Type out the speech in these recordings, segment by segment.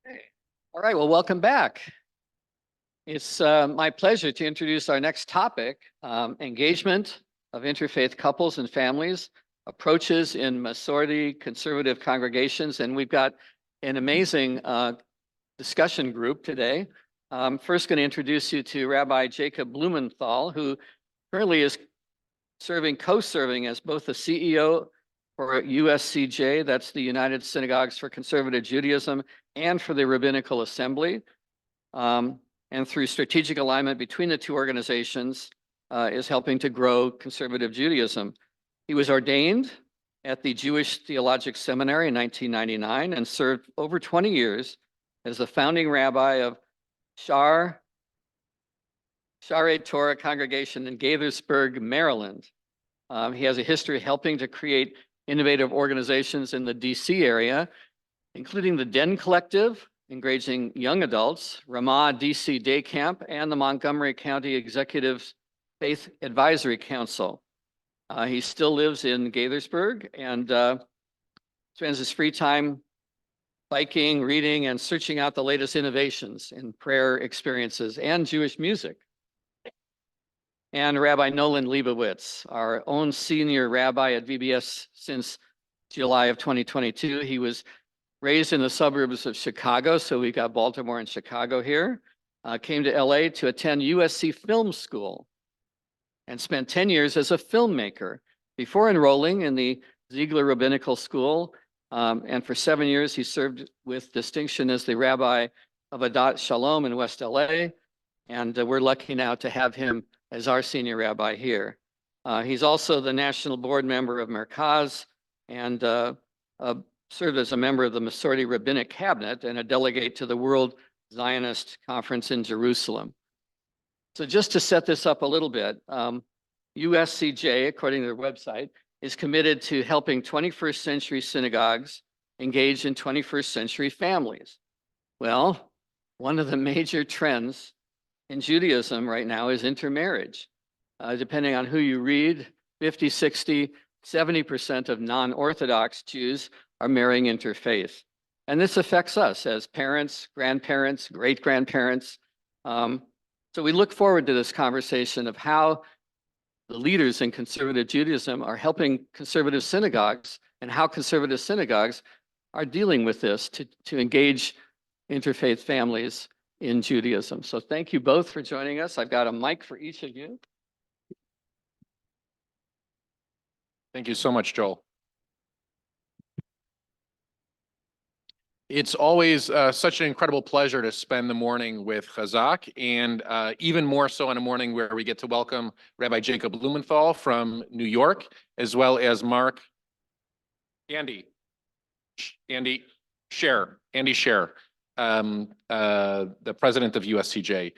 Okay. All right, well, welcome back. It's my pleasure to introduce our next topic, engagement of interfaith couples and families, approaches in Masorti-Conservative congregations, and we've got an amazing discussion group today. I'm first going to introduce you to Rabbi Jacob Blumenthal, who currently is co-serving as both the CEO for USCJ, that's the United Synagogues for Conservative Judaism, and for the Rabbinical Assembly. And through strategic alignment between the two organizations, is helping to grow conservative Judaism. He was ordained at the Jewish Theological Seminary in 1999 and served over 20 years as the founding rabbi of Sha'arei Torah congregation in Gaithersburg, Maryland. He has a history of helping to create innovative organizations in the DC area, including the Den Collective, engaging young adults, Ramah DC Day Camp, and the Montgomery County Executive Faith Advisory Council. He still lives in Gaithersburg and spends his free time biking, reading, and searching out the latest innovations in prayer experiences and Jewish music. And Rabbi Nolan Lebovitz, our own senior rabbi at VBS since July of 2022. He was raised in the suburbs of Chicago, so we got Baltimore and Chicago here. Came to LA to attend USC Film School and spent 10 years as a filmmaker before enrolling in the Ziegler Rabbinical School. And for 7 years, he served with distinction as the rabbi of Adat Shalom in West LA. And we're lucky now to have him as our senior rabbi here. He's also the national board member of Merkaz and served as a member of the Masorti Rabbinic Cabinet and a delegate to the World Zionist Conference in Jerusalem. So just to set this up a little bit, USCJ, according to their website, is committed to helping 21st century synagogues engage in 21st century families. Well, one of the major trends in Judaism right now is intermarriage. Depending on who you read, 50, 60, 70% of non-Orthodox Jews are marrying interfaith. And this affects us as parents, grandparents, great-grandparents. So we look forward to this conversation of how the leaders in conservative Judaism are helping conservative synagogues and how conservative synagogues are dealing with this to engage interfaith families in Judaism. So thank you both for joining us. I've got a mic for each of you. Thank you so much, Joel. It's always such an incredible pleasure to spend the morning with Hazak, and even more so on a morning where we get to welcome Rabbi Jacob Blumenthal from New York, as well as Andy Scher, the president of USCJ,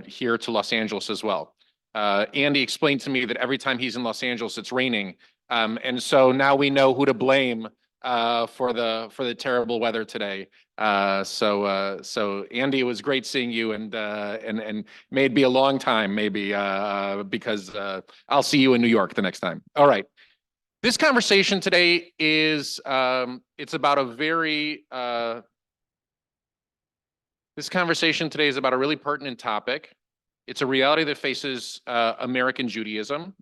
here to Los Angeles as well. Andy explained to me that every time he's in Los Angeles, it's raining. And so now we know who to blame for the terrible weather today. So Andy, it was great seeing you, and may it be a long time, maybe, because I'll see you in New York the next time. All right. This conversation today is it's about a very this conversation today is about a really pertinent topic. It's a reality that faces American Judaism.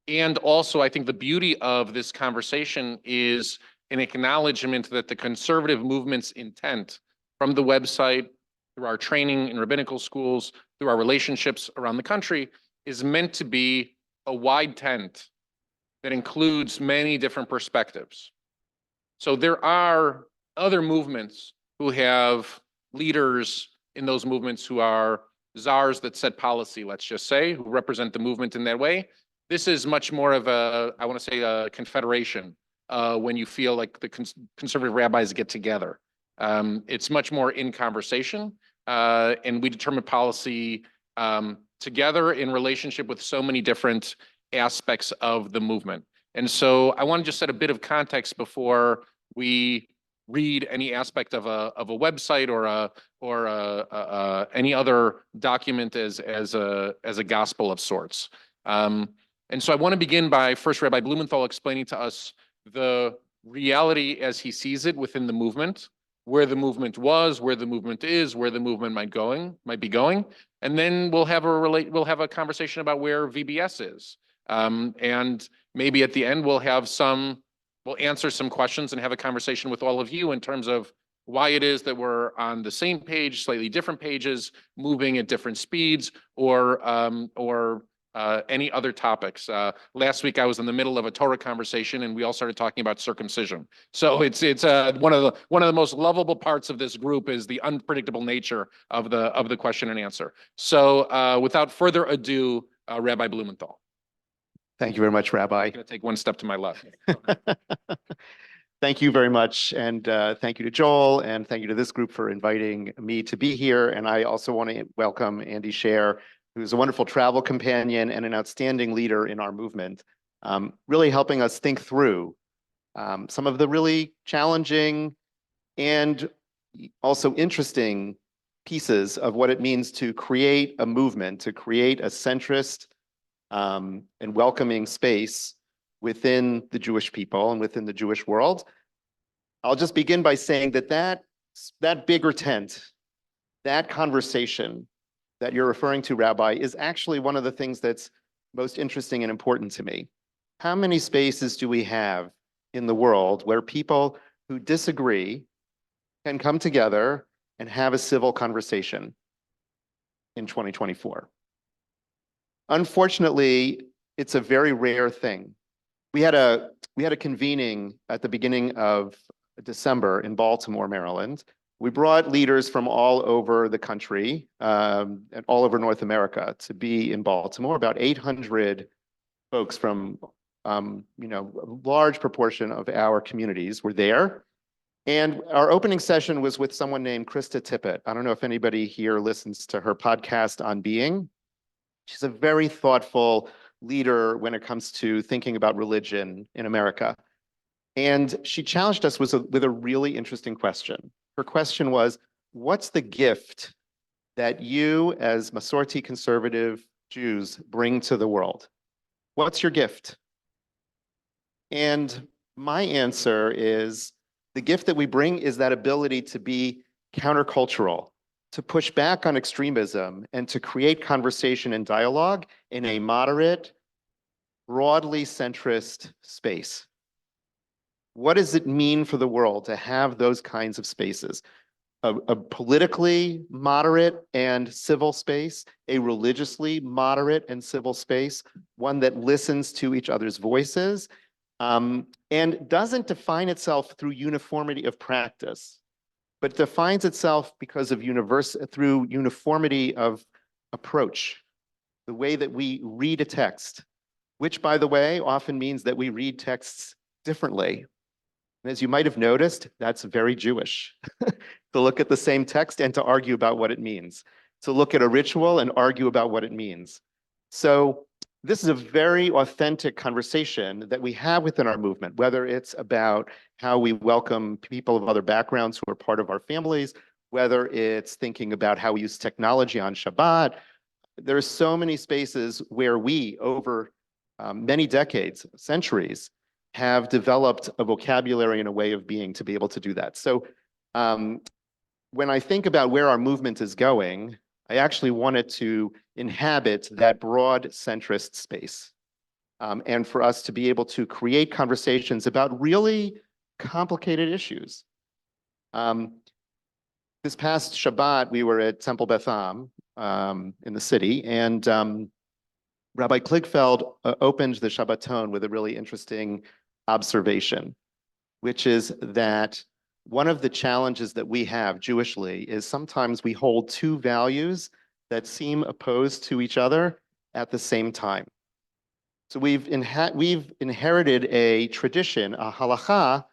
And also, I think the beauty of this conversation is an acknowledgement that the conservative movement's intent from the website, through our training in rabbinical schools, through our relationships around the country, is meant to be a wide tent that includes many different perspectives. So there are other movements who have leaders in those movements who are czars that set policy, let's just say, who represent the movement in that way. This is much more of a, I want to say, a confederation when you feel like the conservative rabbis get together. It's much more in conversation, and we determine policy together in relationship with so many different aspects of the movement. And so I want to just set a bit of context before we read any aspect of a website or any other document as a gospel of sorts. And so I want to begin by first Rabbi Blumenthal explaining to us the reality as he sees it within the movement, where the movement was, where the movement is, where the movement might be going. And then we'll have a conversation about where VBS is. And maybe at the end we'll answer some questions and have a conversation with all of you in terms of why it is that we're on the same page, slightly different pages, moving at different speeds, or any other topics. Last week I was in the middle of a Torah conversation and we all started talking about circumcision. So it's one of the most lovable parts of this group is the unpredictable nature of the question and answer. So without further ado, Rabbi Blumenthal. Thank you very much, Rabbi. I'm going to take one step to my left. Thank you very much. And thank you to Joel, and thank you to this group for inviting me to be here. And I also want to welcome Andy Scher, who's a wonderful travel companion and an outstanding leader in our movement, really helping us think through some of the really challenging and also interesting pieces of what it means to create a movement, to create a centrist and welcoming space within the Jewish people and within the Jewish world. I'll just begin by saying that bigger tent, that conversation that you're referring to, Rabbi, is actually one of the things that's most interesting and important to me. How many spaces do we have in the world where people who disagree can come together and have a civil conversation in 2024? Unfortunately, it's a very rare thing. We had a convening at the beginning of December in Baltimore, Maryland. We brought leaders from all over the country and all over North America to be in Baltimore. About 800 folks from a large proportion of our communities were there. And our opening session was with someone named Krista Tippett. I don't know if anybody here listens to her podcast On Being. She's a very thoughtful leader when it comes to thinking about religion in America. And she challenged us with a really interesting question. Her question was, what's the gift that you as Masorti-Conservative Jews bring to the world? What's your gift? And my answer is, the gift that we bring is that ability to be countercultural, to push back on extremism, and to create conversation and dialogue in a moderate, broadly centrist space. What does it mean for the world to have those kinds of spaces? A politically moderate and civil space, a religiously moderate and civil space, one that listens to each other's voices, and doesn't define itself through uniformity of practice, but defines itself because of through uniformity of approach, the way that we read a text, which, by the way, often means that we read texts differently. And as you might have noticed, that's very Jewish, to look at the same text and to argue about what it means, to look at a ritual and argue about what it means. So this is a very authentic conversation that we have within our movement, whether it's about how we welcome people of other backgrounds who are part of our families, whether it's thinking about how we use technology on Shabbat. There are so many spaces where we, over many decades, centuries, have developed a vocabulary and a way of being to be able to do that. So when I think about where our movement is going, I actually wanted to inhabit that broad centrist space, and for us to be able to create conversations about really complicated issues. This past Shabbat, we were at Temple Beth in the city, and Rabbi Kligfeld opened the Shabbaton with a really interesting observation, which is that one of the challenges that we have Jewishly is sometimes we hold two values that seem opposed to each other at the same time. So we've inherited a tradition, a halakha,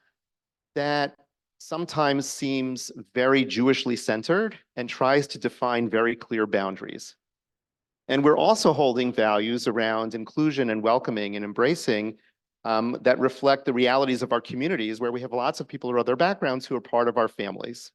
that sometimes seems very Jewishly centered and tries to define very clear boundaries. And we're also holding values around inclusion and welcoming and embracing that reflect the realities of our communities, where we have lots of people of other backgrounds who are part of our families.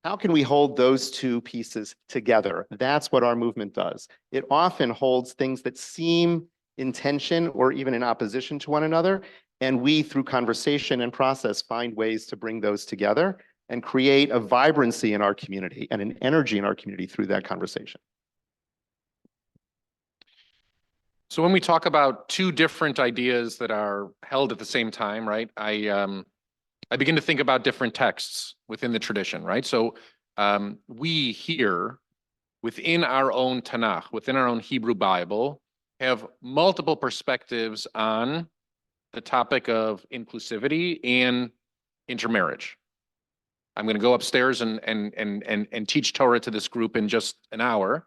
How can we hold those two pieces together? That's what our movement does. It often holds things that seem in tension or even in opposition to one another, and we, through conversation and process, find ways to bring those together and create a vibrancy in our community and an energy in our community through that conversation. So when we talk about two different ideas that are held at the same time, right? I begin to think about different texts within the tradition, right? So we here within our own Tanakh, within our own Hebrew Bible, have multiple perspectives on the topic of inclusivity and intermarriage. I'm going to go upstairs and teach Torah to this group in just an hour.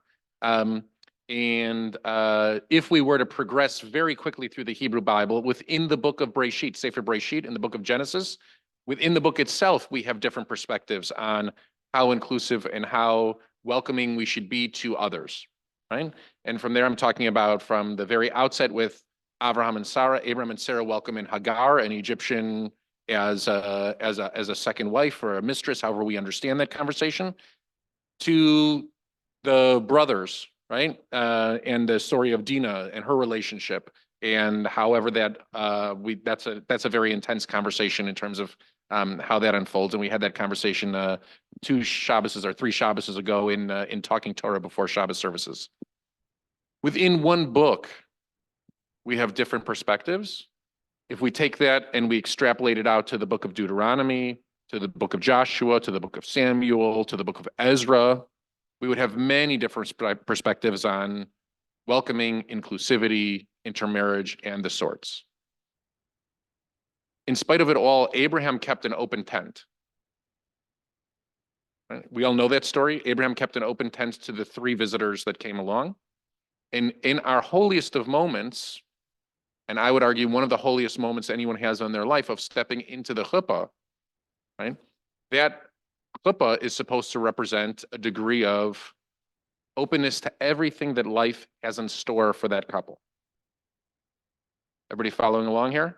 If we were to progress very quickly through the Hebrew Bible, within the book of Breshit, Sefer Breshit, in the book of Genesis, within the book itself, we have different perspectives on how inclusive and how welcoming we should be to others, right? And from there, I'm talking about from the very outset with Abraham and Sarah welcome in Hagar, an Egyptian, as a second wife or a mistress, however we understand that conversation, to the brothers, right? And the story of Dinah and her relationship, and however that that's a very intense conversation in terms of how that unfolds. And we had that conversation 2 Shabbases or 3 Shabbases ago in Talking Torah before Shabbos services. Within one book, we have different perspectives. If we take that and we extrapolate it out to the book of Deuteronomy, to the book of Joshua, to the book of Samuel, to the book of Ezra, we would have many different perspectives on welcoming, inclusivity, intermarriage, and the sorts. In spite of it all, Abraham kept an open tent. Right? We all know that story. Abraham kept an open tent to the 3 visitors that came along. And in our holiest of moments, and I would argue one of the holiest moments anyone has in their life of stepping into the chuppah, right? That chuppah is supposed to represent a degree of openness to everything that life has in store for that couple. Everybody following along here?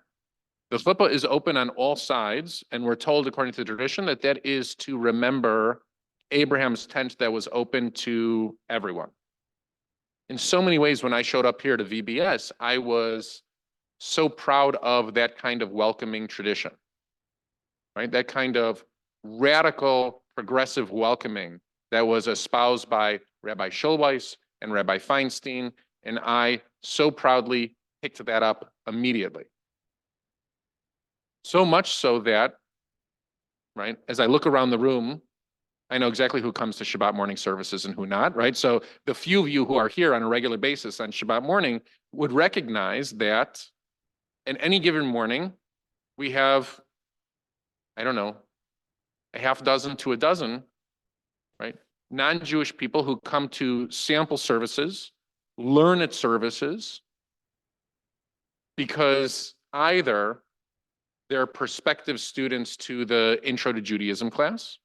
The chuppah is open on all sides, and we're told, according to the tradition, that that is to remember Abraham's tent that was open to everyone. In so many ways, when I showed up here to VBS, I was so proud of that kind of welcoming tradition, right? That kind of radical, progressive welcoming that was espoused by Rabbi Schulweis and Rabbi Feinstein, and I so proudly picked that up immediately. So much so that, right, as I look around the room, I know exactly who comes to Shabbat morning services and who not, right? So the few of you who are here on a regular basis on Shabbat morning would recognize that in any given morning, we have, I don't know, a half dozen to a dozen, right, non-Jewish people who come to sample services, learn at services, because either they're prospective students to the Intro to Judaism class,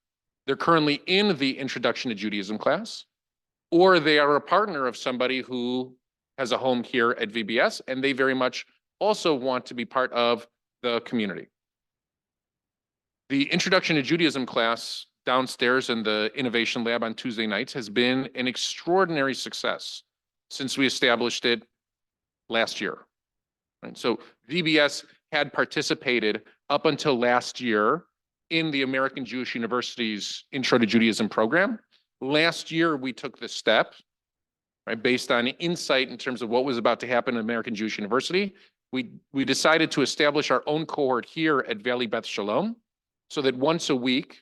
they're currently in the Introduction to Judaism class, or they are a partner of somebody who has a home here at VBS, and they very much also want to be part of the community. The Introduction to Judaism class downstairs in the Innovation Lab on Tuesday nights has been an extraordinary success since we established it last year. Right? So VBS had participated up until last year in the American Jewish University's Intro to Judaism program. Last year, we took this step, right, based on insight in terms of what was about to happen at American Jewish University. We decided to establish our own cohort here at Valley Beth Shalom, so that once a week,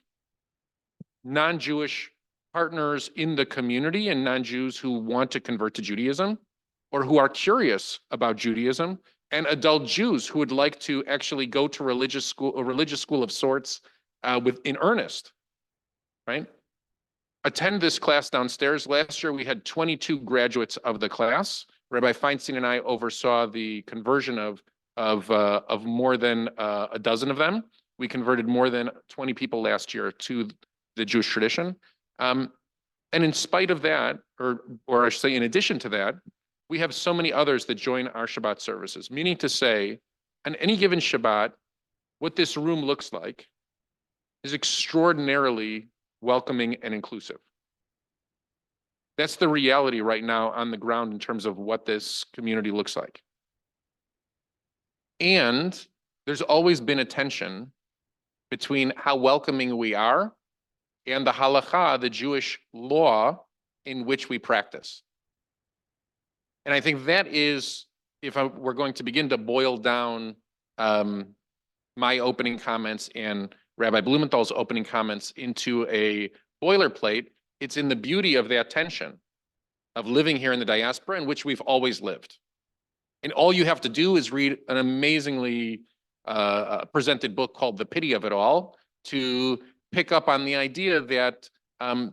non-Jewish partners in the community and non-Jews who want to convert to Judaism or who are curious about Judaism, and adult Jews who would like to actually go to a religious school of sorts in earnest, right? Attend this class downstairs. Last year, we had 22 graduates of the class. Rabbi Feinstein and I oversaw the conversion of more than a dozen of them. We converted more than 20 people last year to the Jewish tradition. And in spite of that, or I should say in addition to that, we have so many others that join our Shabbat services, meaning to say, on any given Shabbat, what this room looks like is extraordinarily welcoming and inclusive. That's the reality right now on the ground in terms of what this community looks like. And there's always been a tension between how welcoming we are and the halakha, the Jewish law in which we practice. And I think that is, if we're going to begin to boil down my opening comments and Rabbi Blumenthal's opening comments into a boilerplate, it's in the beauty of that tension of living here in the diaspora in which we've always lived. And all you have to do is read an amazingly presented book called The Pity of It All to pick up on the idea that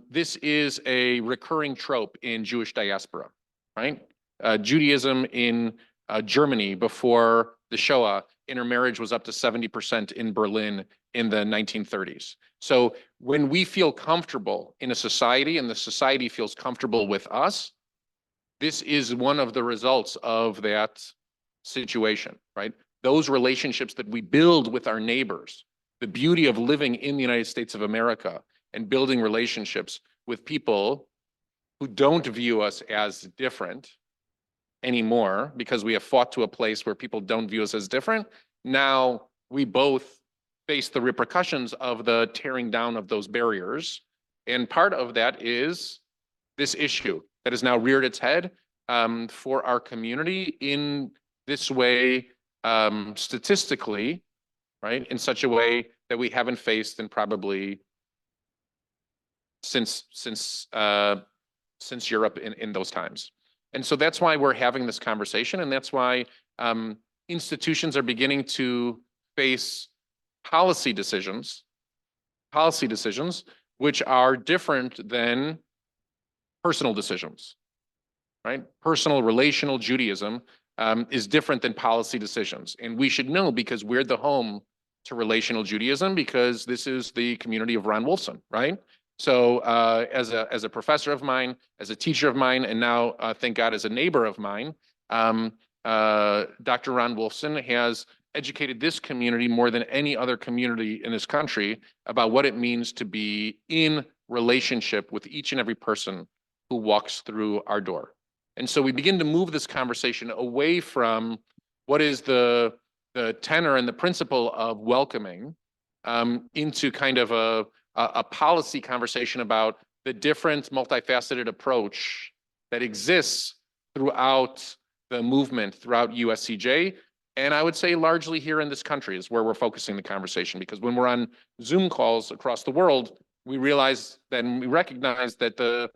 this is a recurring trope in Jewish diaspora, right? Judaism in Germany before the Shoah, intermarriage was up to 70% in Berlin in the 1930s. So when we feel comfortable in a society and the society feels comfortable with us, this is one of the results of that situation, right? Those relationships that we build with our neighbors, the beauty of living in the United States of America and building relationships with people who don't view us as different anymore because we have fought to a place where people don't view us as different. Now we both face the repercussions of the tearing down of those barriers. And part of that is this issue that has now reared its head for our community in this way, statistically, right, in such a way that we haven't faced in probably since Europe in those times. And so that's why we're having this conversation, and that's why institutions are beginning to face policy decisions which are different than personal decisions, right? Personal relational Judaism is different than policy decisions. And we should know because we're the home to relational Judaism because this is the community of Ron Wolfson, right? So as a professor of mine, as a teacher of mine, and now, thank God, as a neighbor of mine, Dr. Ron Wolfson has educated this community more than any other community in this country about what it means to be in relationship with each and every person who walks through our door. And so we begin to move this conversation away from what is the tenor and the principle of welcoming into kind of a policy conversation about the different multifaceted approach that exists throughout the movement, throughout USCJ. And I would say largely here in this country is where we're focusing the conversation, because when we're on Zoom calls across the world, we realize that and we recognize that the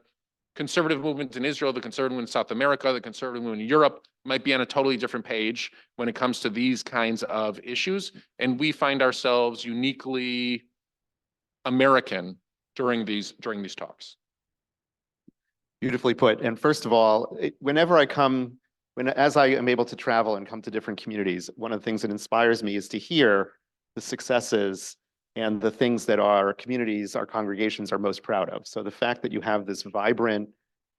conservative movement in Israel, the conservative movement in South America, the conservative movement in Europe might be on a totally different page when it comes to these kinds of issues. And we find ourselves uniquely American during these talks. Beautifully put. And first of all, whenever I come, as I am able to travel and come to different communities, one of the things that inspires me is to hear the successes and the things that our communities, our congregations are most proud of. So the fact that you have this vibrant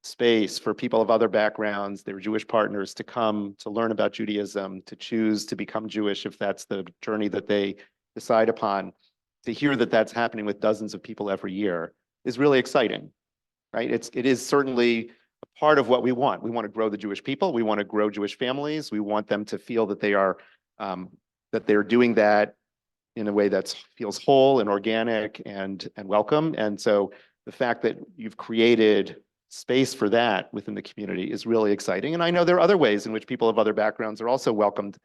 space for people of other backgrounds, their Jewish partners, to come to learn about Judaism, to choose to become Jewish if that's the journey that they decide upon, to hear that that's happening with dozens of people every year is really exciting, right? It is certainly a part of what we want. We want to grow the Jewish people. We want to grow Jewish families. We want them to feel that that they're doing that in a way that feels whole and organic and welcome. And so the fact that you've created space for that within the community is really exciting. And I know there are other ways in which people of other backgrounds are also welcomed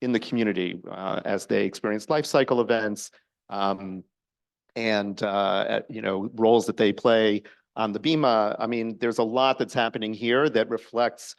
in the community as they experience life cycle events and roles that they play on the Bima. I mean, there's a lot that's happening here that reflects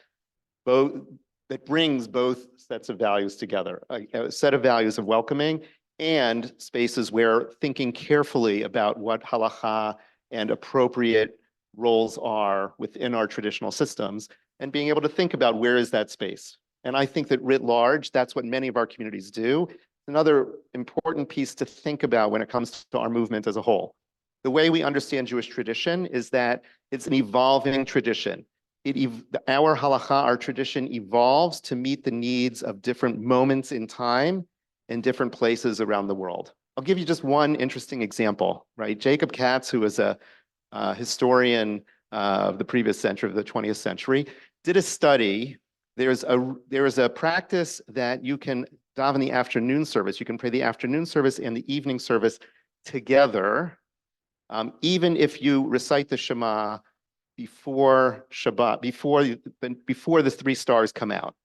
that brings both sets of values together, a set of values of welcoming and spaces where thinking carefully about what halakha and appropriate roles are within our traditional systems and being able to think about where is that space. And I think that writ large, that's what many of our communities do. Another important piece to think about when it comes to our movement as a whole. The way we understand Jewish tradition is that it's an evolving tradition. Our halakha, our tradition, evolves to meet the needs of different moments in time in different places around the world. I'll give you just one interesting example, right? Jacob Katz, who is a historian of the previous century, of the 20th century, did a study. There is a practice that you can daven the afternoon service. You can pray the afternoon service and the evening service together, even if you recite the Shema before Shabbat, before the 3 stars come out,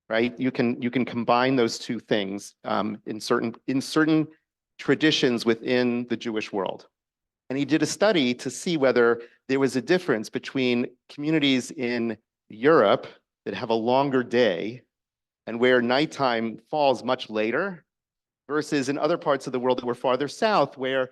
right? You can combine those two things in certain traditions within the Jewish world. And he did a study to see whether there was a difference between communities in Europe that have a longer day and where nighttime falls much later versus in other parts of the world that were farther south where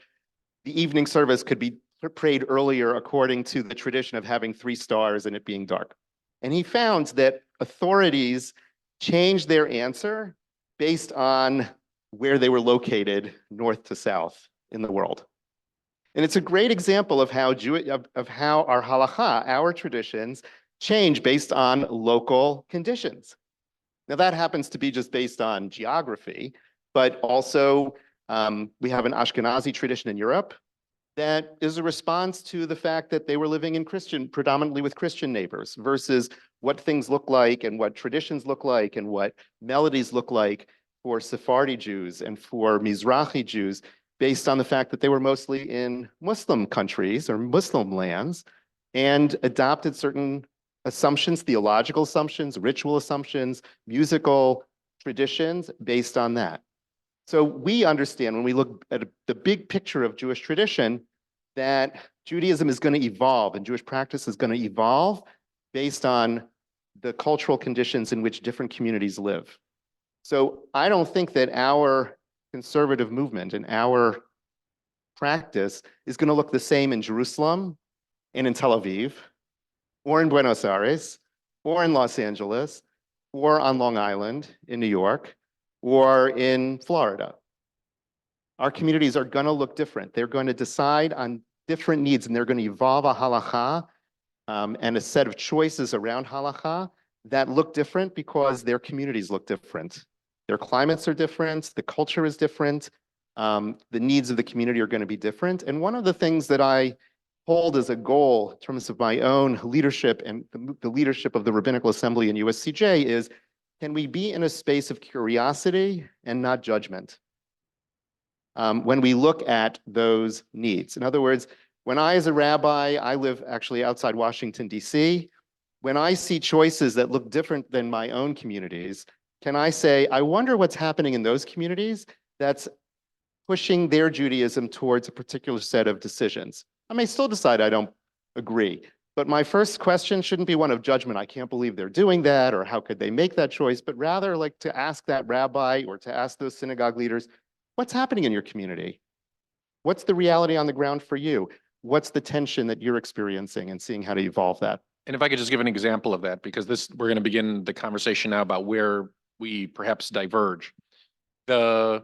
the evening service could be prayed earlier according to the tradition of having 3 stars and it being dark. And he found that authorities changed their answer based on where they were located north to south in the world. And it's a great example of how our halakha, our traditions, change based on local conditions. Now that happens to be just based on geography, but also we have an Ashkenazi tradition in Europe that is a response to the fact that they were living in predominantly with Christian neighbors versus what things look like and what traditions look like and what melodies look like for Sephardi Jews and for Mizrahi Jews based on the fact that they were mostly in Muslim countries or Muslim lands and adopted certain assumptions, theological assumptions, ritual assumptions, musical traditions based on that. So we understand when we look at the big picture of Jewish tradition that Judaism is going to evolve and Jewish practice is going to evolve based on the cultural conditions in which different communities live. So I don't think that our conservative movement and our practice is going to look the same in Jerusalem and in Tel Aviv or in Buenos Aires or in Los Angeles or on Long Island in New York or in Florida. Our communities are going to look different. They're going to decide on different needs and they're going to evolve a halakha and a set of choices around halakha that look different because their communities look different. Their climates are different, the culture is different, the needs of the community are going to be different. And one of the things that I hold as a goal in terms of my own leadership and the leadership of the Rabbinical Assembly in USCJ is, can we be in a space of curiosity and not judgment when we look at those needs? In other words, when I, as a rabbi, I live actually outside Washington, D.C., when I see choices that look different than my own communities, can I say, I wonder what's happening in those communities that's pushing their Judaism towards a particular set of decisions? I may still decide I don't agree, but my first question shouldn't be one of judgment. I can't believe they're doing that, or how could they make that choice, but rather like to ask that rabbi or to ask those synagogue leaders, what's happening in your community? What's the reality on the ground for you? What's the tension that you're experiencing and seeing how to evolve that? And if I could just give an example of that, because we're going to begin the conversation now about where we perhaps diverge. In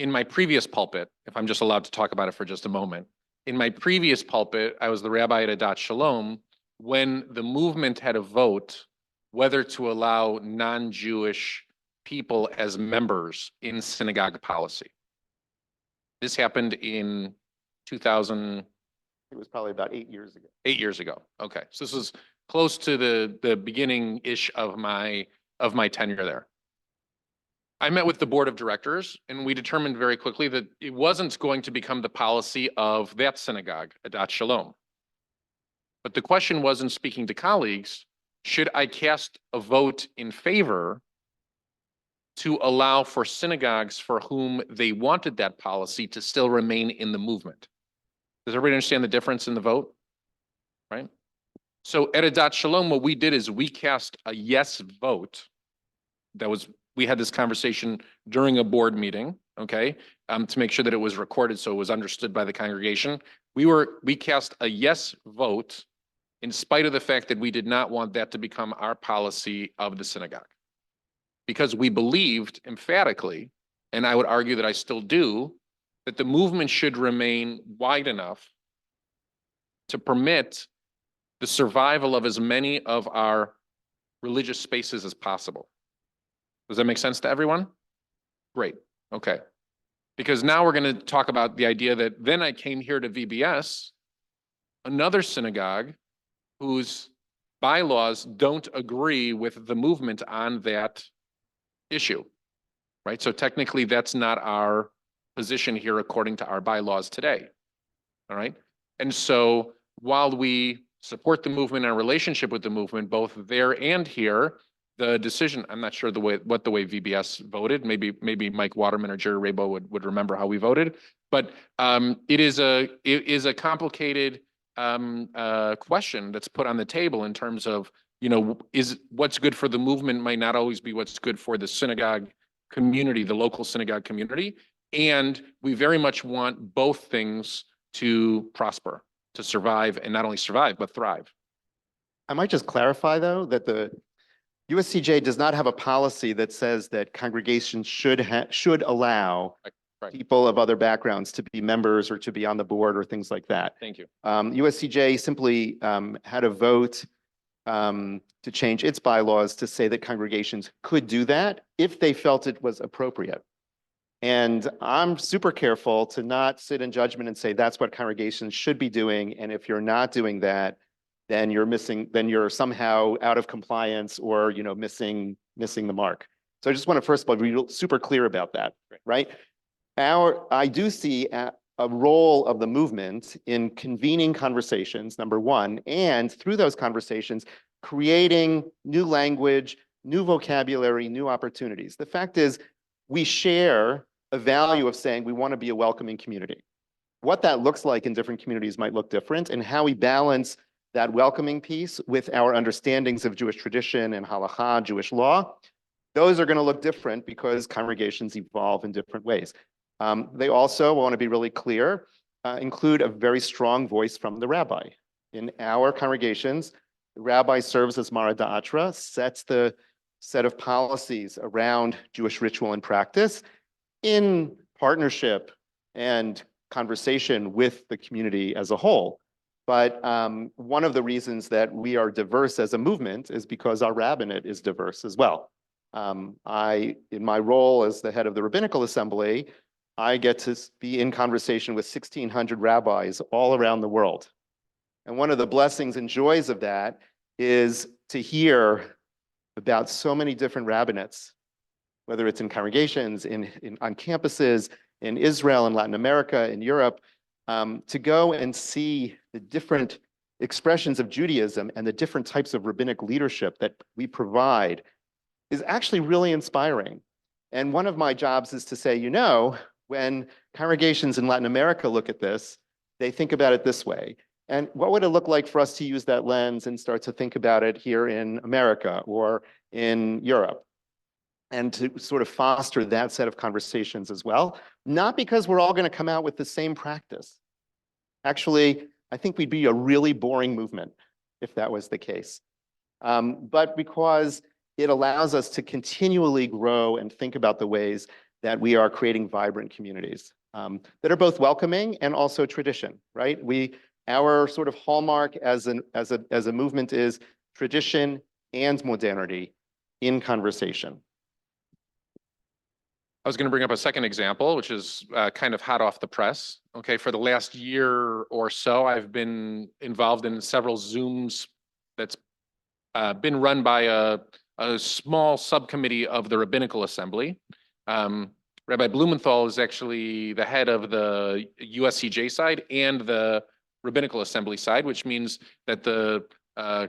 my previous pulpit, if I'm just allowed to talk about it for just a moment, in my previous pulpit, I was the rabbi at Adat Shalom when the movement had a vote whether to allow non-Jewish people as members in synagogue policy. This happened in 2000. It was probably about 8 years ago. 8 years ago. Okay, so this was close to the beginning-ish of my tenure there. I met with the board of directors and we determined very quickly that it wasn't going to become the policy of that synagogue, Adat Shalom. But the question was, in speaking to colleagues, should I cast a vote in favor to allow for synagogues for whom they wanted that policy to still remain in the movement? Does everybody understand the difference in the vote? Right? So at Adat Shalom, what we did is we cast a yes vote. We had this conversation during a board meeting, okay, to make sure that it was recorded so it was understood by the congregation. We cast a yes vote in spite of the fact that we did not want that to become our policy of the synagogue. Because we believed emphatically, and I would argue that I still do, that the movement should remain wide enough to permit the survival of as many of our religious spaces as possible. Does that make sense to everyone? Great, okay. Because now we're going to talk about the idea that then I came here to VBS, another synagogue whose bylaws don't agree with the movement on that issue. right? So technically that's not our position here according to our bylaws today, all right? And so while we support the movement and our relationship with the movement, both there and here, the decision, I'm not sure the way VBS voted. Maybe Mike Waterman or Jerry Rabo would remember how we voted. But it is a complicated question that's put on the table in terms of, is what's good for the movement might not always be what's good for the synagogue community, the local synagogue community. And we very much want both things to prosper, to survive, and not only survive, but thrive. I might just clarify, though, that the USCJ does not have a policy that says that congregations should allow Right. people of other backgrounds to be members or to be on the board or things like that. Thank you. USCJ simply had a vote to change its bylaws to say that congregations could do that if they felt it was appropriate. And I'm super careful to not sit in judgment and say that's what congregations should be doing. And if you're not doing that, then you're somehow out of compliance or missing the mark. So I just want to first of all be super clear about that, right? I do see a role of the movement in convening conversations, number one, and through those conversations, creating new language, new vocabulary, new opportunities. The fact is, we share a value of saying we want to be a welcoming community. What that looks like in different communities might look different, and how we balance that welcoming piece with our understandings of Jewish tradition and halakha, Jewish law, those are going to look different because congregations evolve in different ways. They also, I want to be really clear, include a very strong voice from the rabbi. In our congregations, the rabbi serves as Mara Da'atra, sets the set of policies around Jewish ritual and practice in partnership and conversation with the community as a whole. But one of the reasons that we are diverse as a movement is because our rabbinate is diverse as well. In my role as the head of the Rabbinical Assembly, I get to be in conversation with 1,600 rabbis all around the world. And one of the blessings and joys of that is to hear about so many different rabbinates, whether it's in congregations, on campuses, in Israel, in Latin America, in Europe, to go and see the different expressions of Judaism and the different types of rabbinic leadership that we provide is actually really inspiring. And one of my jobs is to say, when congregations in Latin America look at this, they think about it this way. And what would it look like for us to use that lens and start to think about it here in America or in Europe? And to sort of foster that set of conversations as well. Not because we're all going to come out with the same practice. Actually, I think we'd be a really boring movement if that was the case. But because it allows us to continually grow and think about the ways that we are creating vibrant communities that are both welcoming and also tradition, right? Our sort of hallmark as a movement is tradition and modernity in conversation. I was going to bring up a second example, which is kind of hot off the press. Okay, for the last year or so, I've been involved in several Zooms that's been run by a small subcommittee of the Rabbinical Assembly. Rabbi Blumenthal is actually the head of the USCJ side and the Rabbinical Assembly side, which means that the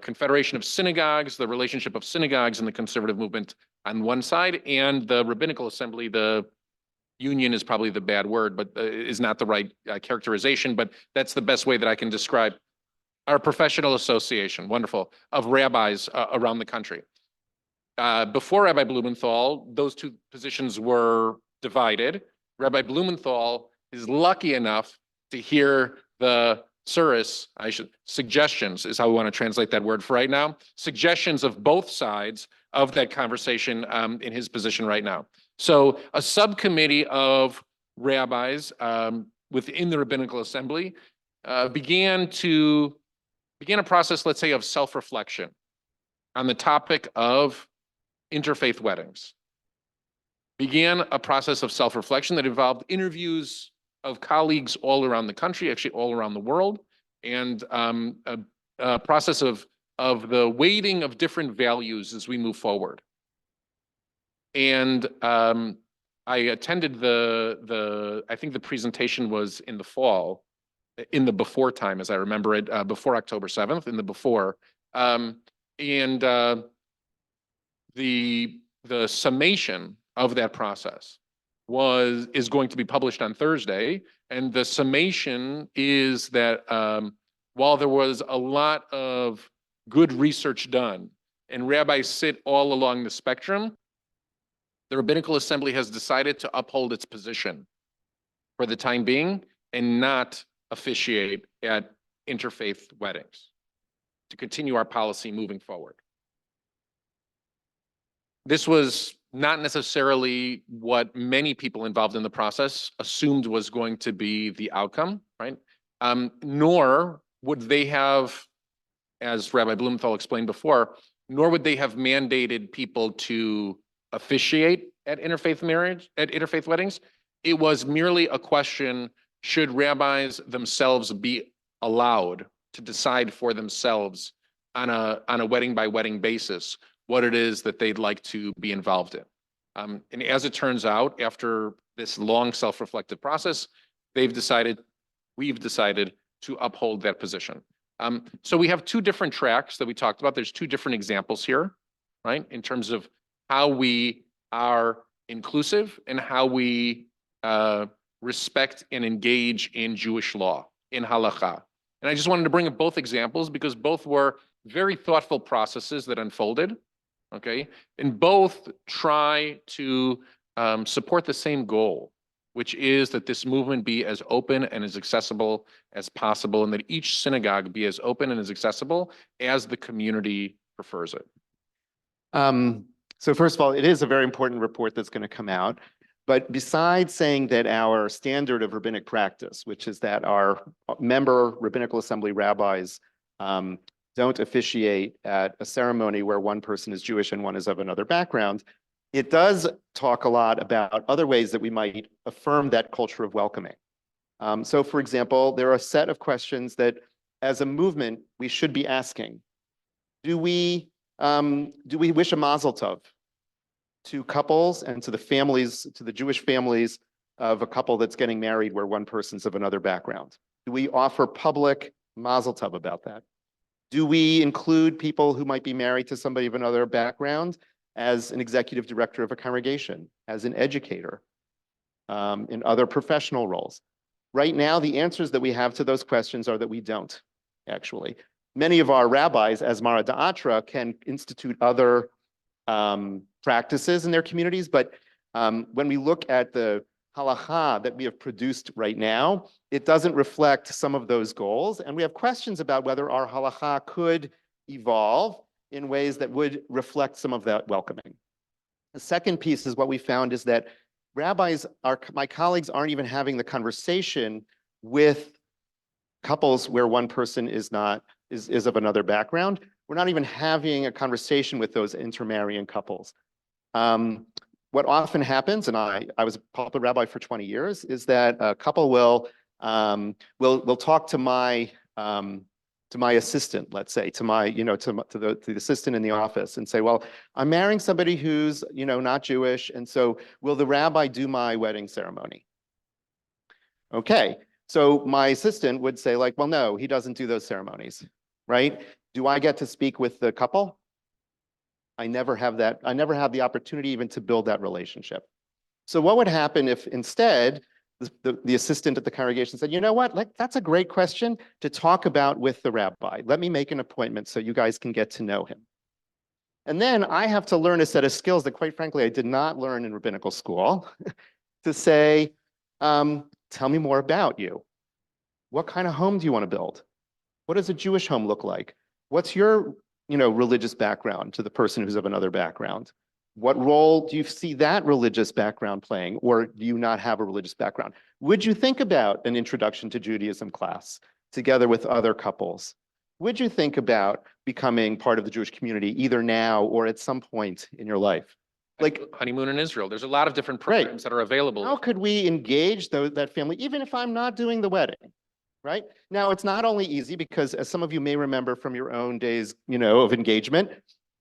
Confederation of Synagogues, the relationship of synagogues and the conservative movement on one side, and the Rabbinical Assembly, the union is probably the bad word, but is not the right characterization, but that's the best way that I can describe our professional association, wonderful, of rabbis around the country. Before Rabbi Blumenthal, those two positions were divided. Rabbi Blumenthal is lucky enough to hear the suggestions is how we want to translate that word for right now, suggestions of both sides of that conversation in his position right now. So a subcommittee of rabbis within the Rabbinical Assembly began a process, let's say, of self-reflection on the topic of interfaith weddings. Began a process of self-reflection that involved interviews of colleagues all around the country, actually all around the world, and a process of the weighting of different values as we move forward. And I attended I think the presentation was in the fall, in the before time, as I remember it, before October 7th, in the before. The summation of that process is going to be published on Thursday. And the summation is that while there was a lot of good research done and rabbis sit all along the spectrum, the Rabbinical Assembly has decided to uphold its position for the time being and not officiate at interfaith weddings to continue our policy moving forward. This was not necessarily what many people involved in the process assumed was going to be the outcome, right? Nor would they have, as Rabbi Blumenthal explained before, nor would they have mandated people to officiate at interfaith weddings. It was merely a question, should rabbis themselves be allowed to decide for themselves on a wedding by wedding basis what it is that they'd like to be involved in. And as it turns out, after this long self-reflective process, we've decided to uphold that position. So we have two different tracks that we talked about. There's two different examples here, right? In terms of how we are inclusive and how we respect and engage in Jewish law, in halakha. And I just wanted to bring up both examples because both were very thoughtful processes that unfolded, okay? And both try to support the same goal, which is that this movement be as open and as accessible as possible, and that each synagogue be as open and as accessible as the community prefers it. So first of all, it is a very important report that's going to come out. But besides saying that our standard of rabbinic practice, which is that our member Rabbinical Assembly rabbis don't officiate at a ceremony where one person is Jewish and one is of another background, it does talk a lot about other ways that we might affirm that culture of welcoming. So for example, there are a set of questions that as a movement, we should be asking. Do we wish a mazel tov to couples and to the families, to the Jewish families of a couple that's getting married where one person's of another background? Do we offer public mazel tov about that? Do we include people who might be married to somebody of another background as an executive director of a congregation, as an educator, in other professional roles? Right now, the answers that we have to those questions are that we don't, actually. Many of our rabbis, as Mara Da'atra, can institute other practices in their communities, but when we look at the halakha that we have produced right now, it doesn't reflect some of those goals, and we have questions about whether our halakha could evolve in ways that would reflect some of that welcoming. The second piece is what we found is that rabbis, my colleagues, aren't even having the conversation with couples where one person is of another background. We're not even having a conversation with those intermarrying couples. What often happens, and I was a pulpit rabbi for 20 years, is that a couple will talk to my assistant, let's say, to the assistant in the office, and say, well, I'm marrying somebody who's not Jewish, and so will the rabbi do my wedding ceremony? Okay, so my assistant would say, like, well, no, he doesn't do those ceremonies, right? Do I get to speak with the couple? I never have that. I never have the opportunity even to build that relationship. So what would happen if instead the assistant at the congregation said, you know what, that's a great question to talk about with the rabbi. Let me make an appointment so you guys can get to know him. And then I have to learn a set of skills that, quite frankly, I did not learn in rabbinical school to say, tell me more about you. What kind of home do you want to build? What does a Jewish home look like? What's your religious background to the person who's of another background? What role do you see that religious background playing, or do you not have a religious background? Would you think about an introduction to Judaism class together with other couples? Would you think about becoming part of the Jewish community either now or at some point in your life? Like honeymoon in Israel. There's a lot of different programs that are available. How could we engage that family, even if I'm not doing the wedding? Right? Now, it's not only easy because, as some of you may remember from your own days, of engagement,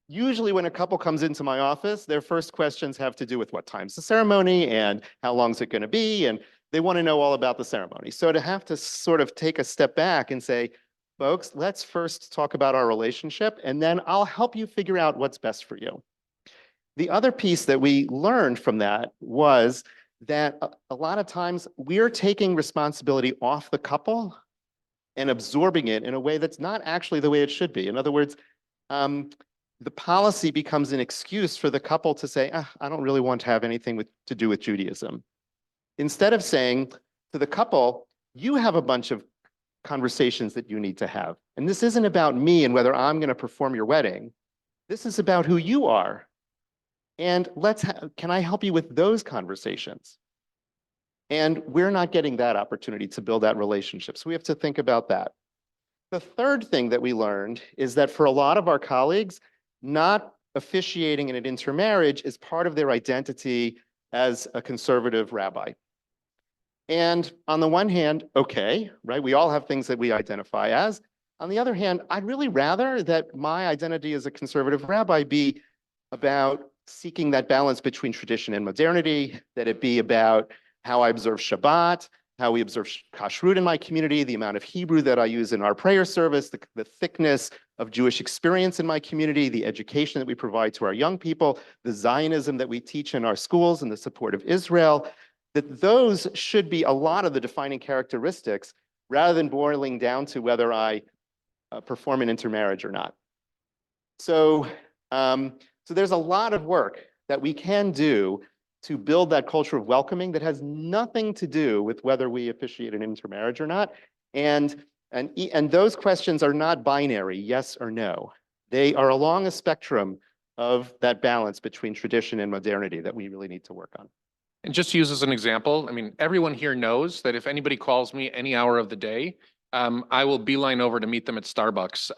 usually when a couple comes into my office, their first questions have to do with what time's the ceremony and how long is it going to be, and they want to know all about the ceremony. So to have to sort of take a step back and say, folks, let's first talk about our relationship, and then I'll help you figure out what's best for you. The other piece that we learned from that was that a lot of times we're taking responsibility off the couple and absorbing it in a way that's not actually the way it should be. In other words, the policy becomes an excuse for the couple to say, I don't really want to have anything to do with Judaism. Instead of saying to the couple, you have a bunch of conversations that you need to have. And this isn't about me and whether I'm going to perform your wedding. This is about who you are. And can I help you with those conversations? And we're not getting that opportunity to build that relationship. So we have to think about that. The third thing that we learned is that for a lot of our colleagues, not officiating in an intermarriage is part of their identity as a conservative rabbi. And on the one hand, okay, right? We all have things that we identify as. On the other hand, I'd really rather that my identity as a conservative rabbi be about seeking that balance between tradition and modernity, that it be about how I observe Shabbat, how we observe kashrut in my community, the amount of Hebrew that I use in our prayer service, the thickness of Jewish experience in my community, the education that we provide to our young people, the Zionism that we teach in our schools and the support of Israel, that those should be a lot of the defining characteristics rather than boiling down to whether I perform an intermarriage or not. So there's a lot of work that we can do to build that culture of welcoming that has nothing to do with whether we officiate an intermarriage or not. And those questions are not binary, yes or no. They are along a spectrum of that balance between tradition and modernity that we really need to work on. And just to use as an example, I mean, everyone here knows that if anybody calls me any hour of the day, I will beeline over to meet them at Starbucks,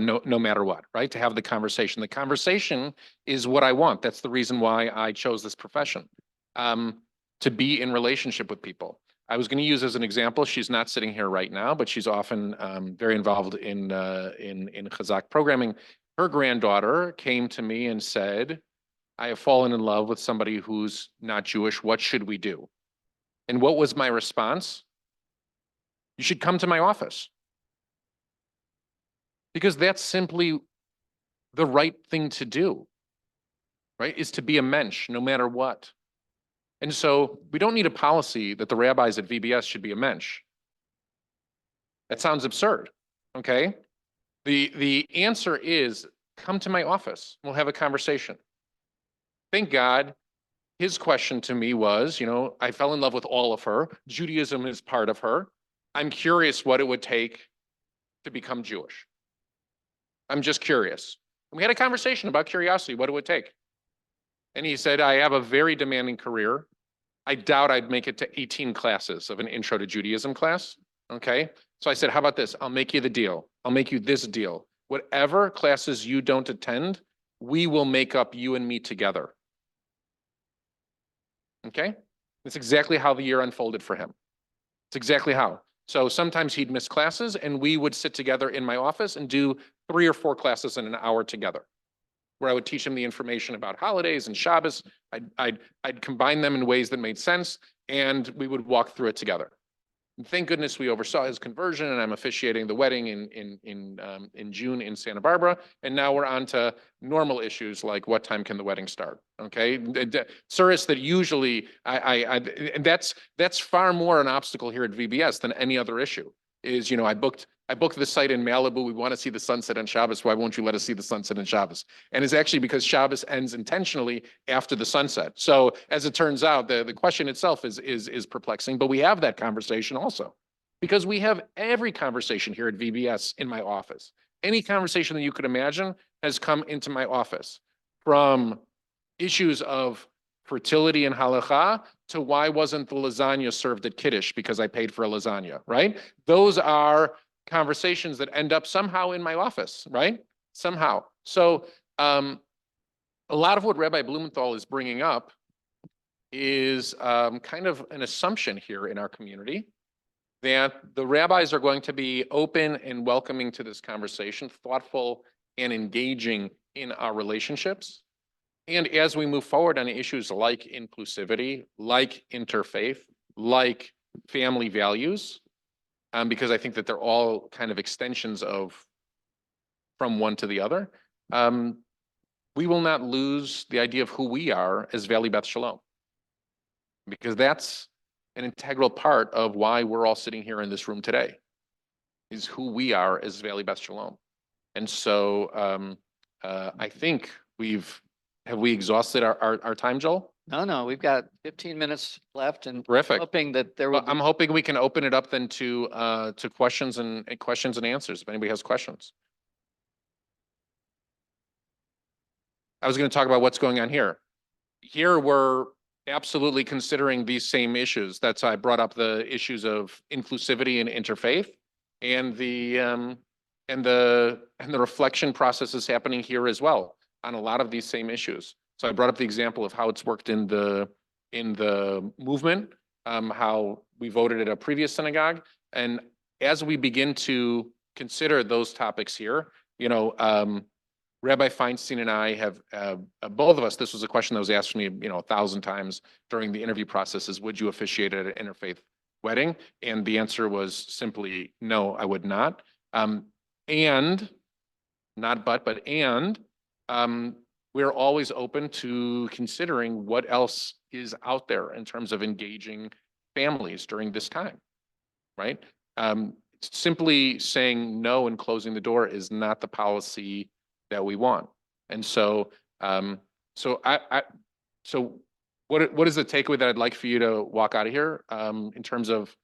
no matter what, right? To have the conversation. The conversation is what I want. That's the reason why I chose this profession, to be in relationship with people. I was going to use as an example, she's not sitting here right now, but she's often very involved in Hazak programming. Her granddaughter came to me and said, I have fallen in love with somebody who's not Jewish. What should we do? And what was my response? You should come to my office. Because that's simply the right thing to do, right? Is to be a mensch, no matter what. And so we don't need a policy that the rabbis at VBS should be a mensch. That sounds absurd, okay? The answer is come to my office. We'll have a conversation. Thank God, his question to me was, I fell in love with all of her. Judaism is part of her. I'm curious what it would take to become Jewish. I'm just curious. And we had a conversation about curiosity, what it would take. And he said, I have a very demanding career. I doubt I'd make it to 18 classes of an Intro to Judaism class, okay? So I said, how about this? I'll make you the deal. I'll make you this deal. Whatever classes you don't attend, we will make up, you and me together. Okay? That's exactly how the year unfolded for him. It's exactly how. So sometimes he'd miss classes and we would sit together in my office and do 3 or 4 classes in an hour together, where I would teach him the information about holidays and Shabbos. I'd combine them in ways that made sense, and we would walk through it together. And thank goodness we oversaw his conversion, and I'm officiating the wedding in June in Santa Barbara. And now we're on to normal issues like what time can the wedding start? Okay, service that usually and that's far more an obstacle here at VBS than any other issue. Is I booked the site in Malibu. We want to see the sunset on Shabbos. Why won't you let us see the sunset on Shabbos? And it's actually because Shabbos ends intentionally after the sunset. So as it turns out, the question itself is perplexing, but we have that conversation also because we have every conversation here at VBS in my office. Any conversation that you could imagine has come into my office, from issues of fertility and halakha to why wasn't the lasagna served at Kiddush because I paid for a lasagna, right? Those are conversations that end up somehow in my office, right? Somehow. So a lot of what Rabbi Blumenthal is bringing up is kind of an assumption here in our community that the rabbis are going to be open and welcoming to this conversation, thoughtful and engaging in our relationships. And as we move forward on issues like inclusivity, like interfaith, like family values, because I think that they're all kind of extensions of from one to the other, we will not lose the idea of who we are as Valley Beth Shalom, because that's an integral part of why we're all sitting here in this room today, is who we are as Valley Beth Shalom. And so I think have we exhausted our time, Joel? No, we've got 15 minutes left and Terrific. hoping that there will Well, I'm hoping we can open it up then to questions and answers, if anybody has questions. I was going to talk about what's going on here. Here we're absolutely considering these same issues. That's why I brought up the issues of inclusivity and interfaith, and the reflection process is happening here as well on a lot of these same issues. So I brought up the example of how it's worked in the movement, how we voted at a previous synagogue, and as we begin to consider those topics here, you know, Rabbi Feinstein and I have, both of us, this was a question that was asked me, you know, 1,000 times during the interview process, is would you officiate at an interfaith wedding? And the answer was simply, no, I would not. And we're always open to considering what else is out there in terms of engaging families during this time, right? Simply saying no and closing the door is not the policy that we want. And so, so what is the takeaway that I'd like for you to walk out of here in terms of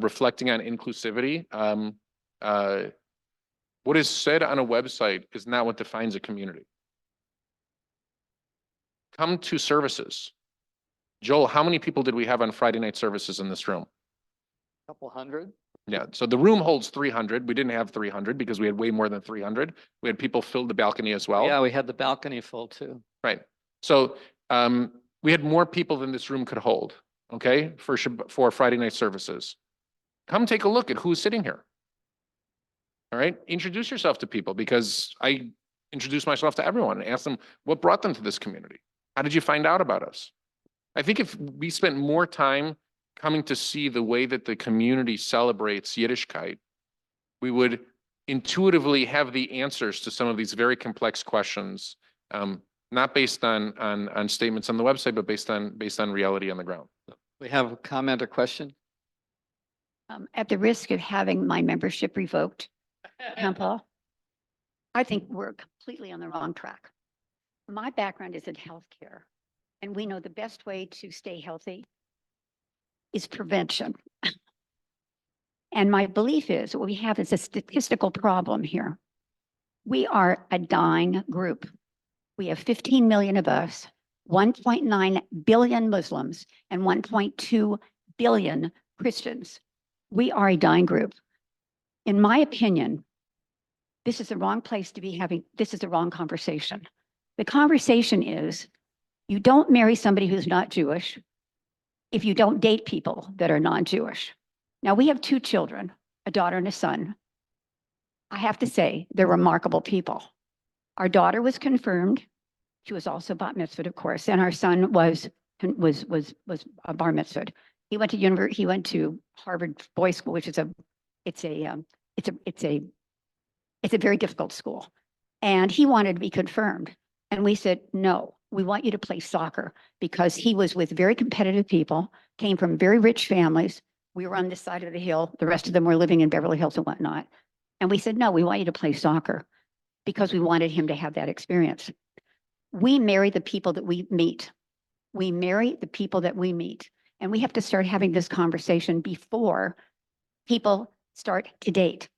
reflecting on inclusivity? What is said on a website is not what defines a community. Come to services. Joel, how many people did we have on Friday night services in this room? couple hundred. Yeah, so the room holds 300. We didn't have 300 because we had way more than 300. We had people fill the balcony as well. Yeah, we had the balcony full too. Right. So we had more people than this room could hold, okay, for Friday night services. Come take a look at who's sitting here. All right, introduce yourself to people, because I introduce myself to everyone and ask them what brought them to this community. How did you find out about us? I think if we spent more time coming to see the way that the community celebrates Yiddishkeit, we would intuitively have the answers to some of these very complex questions, not based on statements on the website, but based on reality on the ground. We have a comment or question? At the risk of having my membership revoked, Paul, I think we're completely on the wrong track. My background is in healthcare, and we know the best way to stay healthy is prevention. And my belief is what we have is a statistical problem here. We are a dying group. We have 15 million of us, 1.9 billion Muslims, and 1.2 billion Christians. We are a dying group. In my opinion, this is the wrong place to be having, this is the wrong conversation. The conversation is, you don't marry somebody who's not Jewish if you don't date people that are non-Jewish. Now, we have 2 children, a daughter and a son. I have to say, they're remarkable people. Our daughter was confirmed. She was also bat mitzvahed, of course, and our son was a bar mitzvahed. He went to Harvard Boys School, which is it's a very difficult school. And he wanted to be confirmed. And we said, no, we want you to play soccer, because he was with very competitive people, came from very rich families. We were on this side of the hill. The rest of them were living in Beverly Hills and whatnot. And we said, no, we want you to play soccer, because we wanted him to have that experience. We marry the people that we meet. We marry the people that we meet. And we have to start having this conversation before people start to date.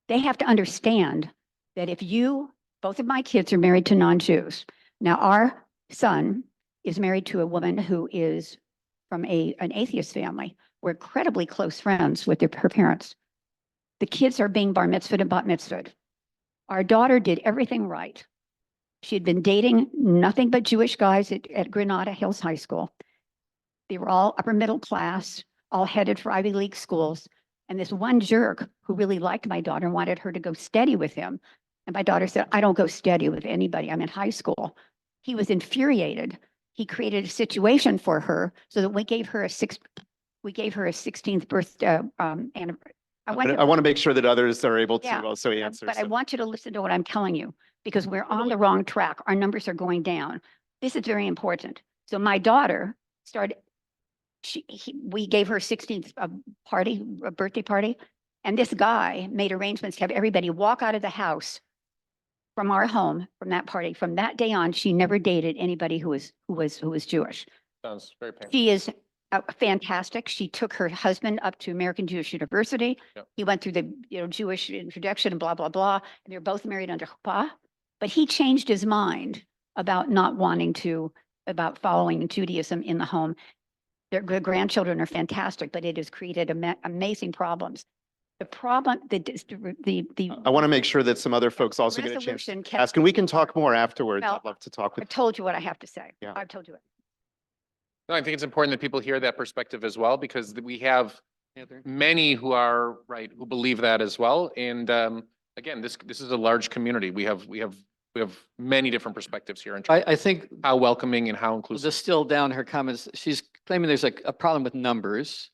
They have to understand that if both of my kids are married to non-Jews. Now, our son is married to a woman who is from an atheist family. We're incredibly close friends with her parents. The kids are being bar mitzvahed and bat mitzvahed. Our daughter did everything right. She had been dating nothing but Jewish guys at Granada Hills High School. They were all upper middle class, all headed for Ivy League schools. And this one jerk who really liked my daughter and wanted her to go steady with him And my daughter said, I don't go steady with anybody. I'm in high school. He was infuriated. He created a situation for her so that we gave her a 16th birthday. I want I want to make sure that others are able Yeah, to also answer. But I so- want you to listen to what I'm telling you, because we're on the wrong track. Our numbers are going down. This is very important. So my daughter started, we gave her 16th party, a birthday party, and this guy made arrangements to have everybody walk out of the house from our home, from that party. From that day on, she never dated anybody who was Jewish. Sounds very painful. She is fantastic. She took her husband up to American Jewish University. Yep. He went through the Jewish introduction and blah, blah, blah. And they're both married under chuppah. But he changed his mind about not wanting to, about following Judaism in the home. Their grandchildren are fantastic, but it has created amazing problems. The problem, I want to make sure that some other folks also get a chance resolution to ask, and we can talk more afterwards. Well, I'd love to talk I with. told you what I have to say. Yeah. I've told you it. No, I think it's important that people hear that perspective as well, because we have Heather? many who are right, who believe that as well. And again, this is a large community. We have many different perspectives here, and I think how welcoming and how we'll inclusive. distill down her comments. She's claiming there's like a problem with numbers.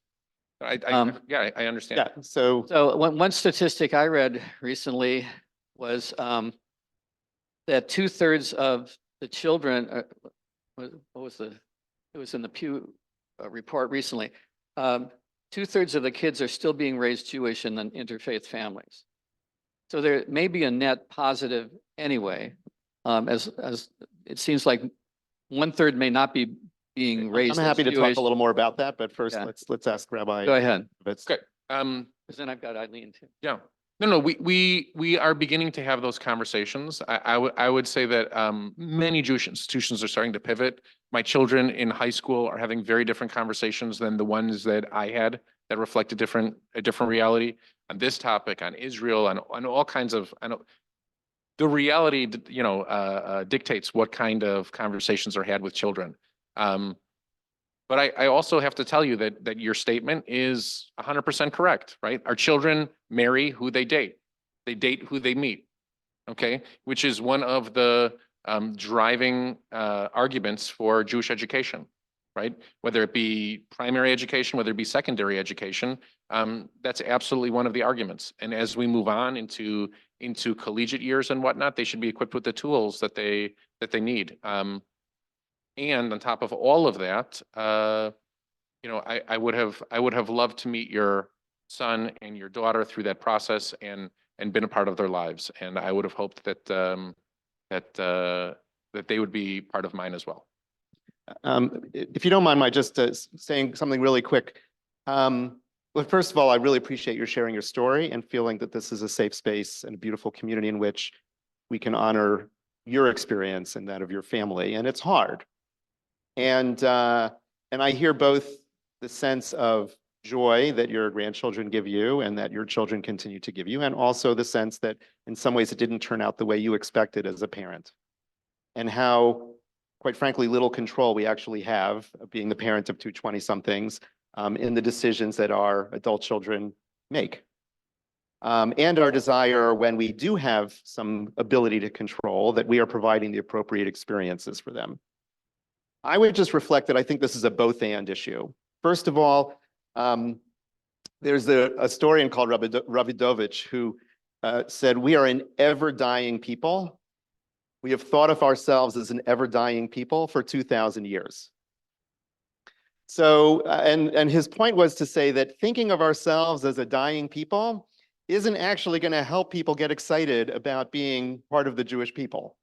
Yeah, I understand. Yeah, so So one statistic I read recently was that 2/3 of the children, what was it was in the Pew report recently. 2/3 of the kids are still being raised Jewish in the interfaith families. So there may be a net positive anyway, as it seems like 1/3 may not be being I'm raised as happy to talk Jewish. a little more about that, but first Yeah. let's ask Rabbi. Go ahead, Lebovitz. Okay. because then I've got Eileen too. Yeah. No, we are beginning to have those conversations. I would say that many Jewish institutions are starting to pivot. My children in high school are having very different conversations than the ones that I had that reflect a different reality on this topic, on Israel, on all kinds of, the reality, dictates what kind of conversations are had with children. But I also have to tell you that your statement is 100% correct, right? Our children marry who they date. They date who they meet, okay? Which is one of the driving arguments for Jewish education, right? Whether it be primary education, whether it be secondary education, that's absolutely one of the arguments. And as we move on into collegiate years and whatnot, they should be equipped with the tools that they need. And on top of all of that, I would have loved to meet your son and your daughter through that process and been a part of their lives. And I would have hoped that they would be part of mine as well. If you don't mind my just saying something really quick. Well, first of all, I really appreciate your sharing your story and feeling that this is a safe space and a beautiful community in which we can honor your experience and that of your family. And it's hard. And I hear both the sense of joy that your grandchildren give you and that your children continue to give you, and also the sense that in some ways it didn't turn out the way you expected as a parent. And how, quite frankly, little control we actually have of being the parent of two 20-somethings in the decisions that our adult children make. And our desire, when we do have some ability to control, that we are providing the appropriate experiences for them. I would just reflect that I think this is a both-and issue. First of all, there's a historian called Lebovitz who said, "We are an ever-dying people. We have thought of ourselves as an ever-dying people for 2,000 years." So, and his point was to say that thinking of ourselves as a dying people isn't actually going to help people get excited about being part of the Jewish people.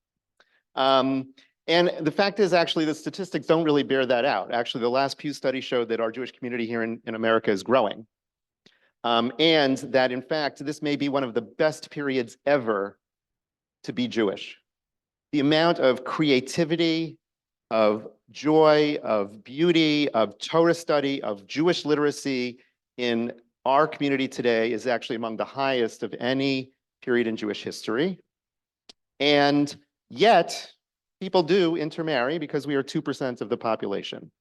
And the fact is, actually, the statistics don't really bear that out. Actually, the last Pew study showed that our Jewish community here in America is growing. And that, in fact, this may be one of the best periods ever to be Jewish. The amount of creativity, of joy, of beauty, of Torah study, of Jewish literacy in our community today is actually among the highest of any period in Jewish history. And yet, people do intermarry because we are 2% of the population.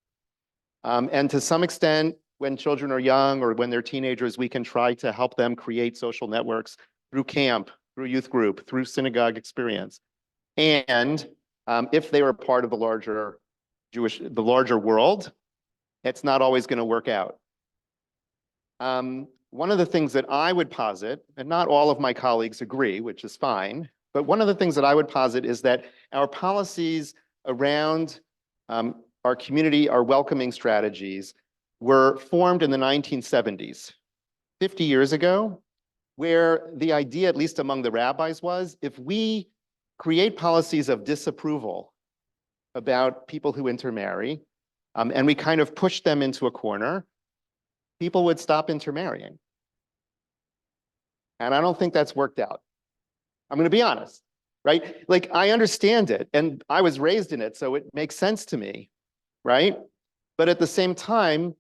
And to some extent, when children are young or when they're teenagers, we can try to help them create social networks through camp, through youth group, through synagogue experience. And if they were part of the larger world, it's not always going to work out. One of the things that I would posit, and not all of my colleagues agree, which is fine, but one of the things that I would posit is that our policies around our community, our welcoming strategies, were formed in the 1970s, 50 years ago, where the idea, at least among the rabbis, was if we create policies of disapproval about people who intermarry, and we kind of push them into a corner, people would stop intermarrying. And I don't think that's worked out. I'm going to be honest, right? Like, I understand it, and I was raised in it, so it makes sense to me, right? But at the same time,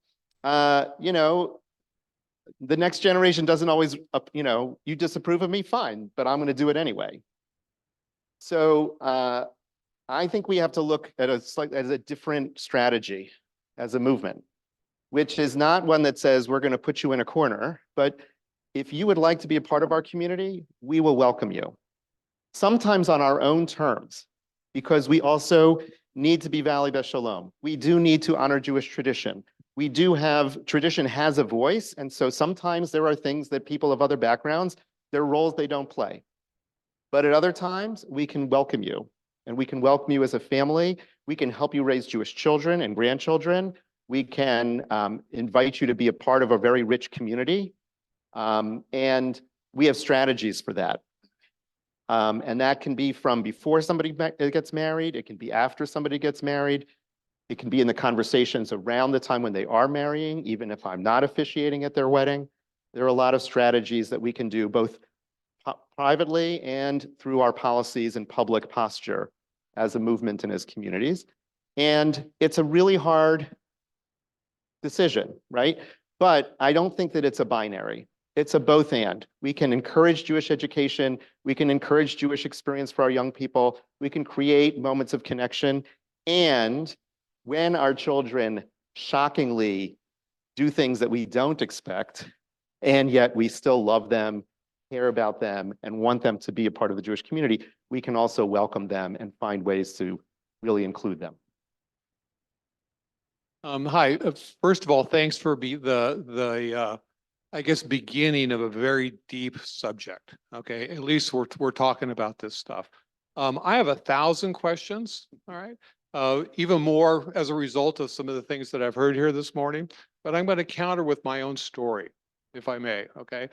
you know, the next generation doesn't always, you know, you disapprove of me, fine, but I'm going to do it anyway. So I think we have to look at a different strategy as a movement, which is not one that says we're going to put you in a corner, but if you would like to be a part of our community, we will welcome you. Sometimes on our own terms, because we also need to be Valley Beth Shalom. We do need to honor Jewish tradition. We do have, tradition has a voice, and so sometimes there are things that people of other backgrounds, there are roles they don't play. But at other times, we can welcome you, and we can welcome you as a family. We can help you raise Jewish children and grandchildren. We can invite you to be a part of a very rich community, and we have strategies for that. And that can be from before somebody gets married. It can be after somebody gets married. It can be in the conversations around the time when they are marrying, even if I'm not officiating at their wedding. There are a lot of strategies that we can do both privately and through our policies and public posture as a movement and as communities. And it's a really hard decision, right? But I don't think that it's a binary. It's a both and. We can encourage Jewish education. We can encourage Jewish experience for our young people. We can create moments of connection. And when our children shockingly do things that we don't expect, and yet we still love them, care about them, and want them to be a part of the Jewish community, we can also welcome them and find ways to really include them. Hi, first of all, thanks for I guess, beginning of a very deep subject. Okay, at least we're talking about this stuff. I have 1,000 questions, all right? Even more as a result of some of the things that I've heard here this morning, but I'm going to counter with my own story, if I may, okay?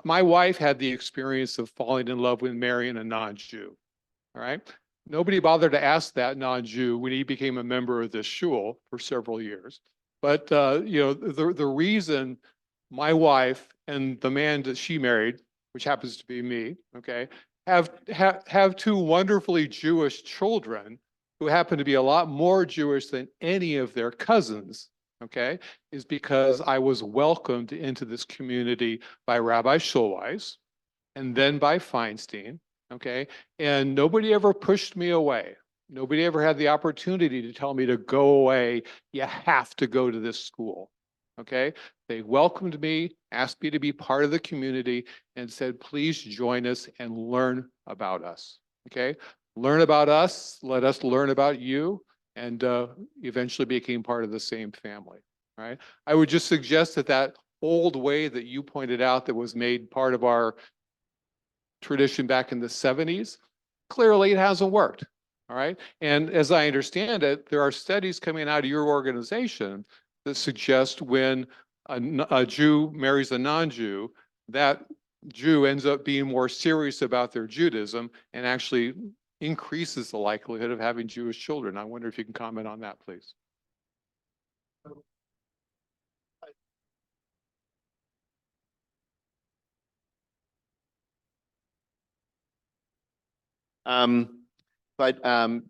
My wife had the experience of falling in love with marrying a non-Jew, all right? Nobody bothered to ask that non-Jew when he became a member of this shul for several years. But, you know, the reason my wife and the man that she married, which happens to be me, okay, have two wonderfully Jewish children who happen to be a lot more Jewish than any of their cousins, okay, is because I was welcomed into this community by Rabbi Schulweis and then by Feinstein, okay, and nobody ever pushed me away. Nobody ever had the opportunity to tell me to go away. You have to go to this school, okay? They welcomed me, asked me to be part of the community, and said, please join us and learn about us, okay? Learn about us, let us learn about you, and eventually became part of the same family, all right? I would just suggest that that old way that you pointed out that was made part of our tradition back in the 70s, clearly it hasn't worked, all right? And as I understand it, there are studies coming out of your organization that suggest when a Jew marries a non-Jew, that Jew ends up being more serious about their Judaism and actually increases the likelihood of having Jewish children. I wonder if you can comment on that, please.